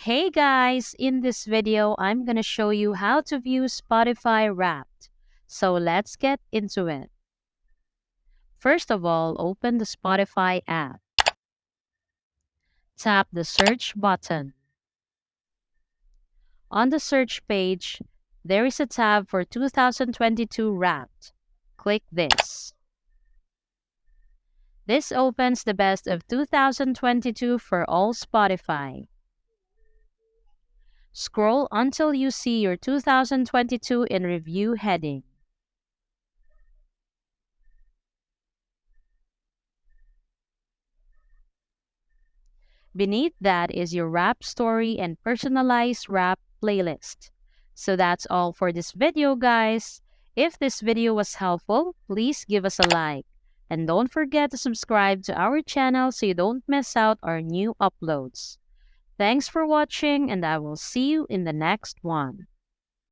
Hey guys, in this video, I'm gonna show you how to view Spotify Wrapped. So let's get into it. First of all, open the Spotify app. Tap the search button. On the search page, there is a tab for 2022 Wrapped. Click this. This opens the best of 2022 for all Spotify. Scroll until you see your 2022 in review heading. Beneath that is your rap story and personalized rap playlist. So that's all for this video, guys. If this video was helpful, please give us a like. And don't forget to subscribe to our channel so you don't miss out our new uploads. Thanks for watching, and I will see you in the next one.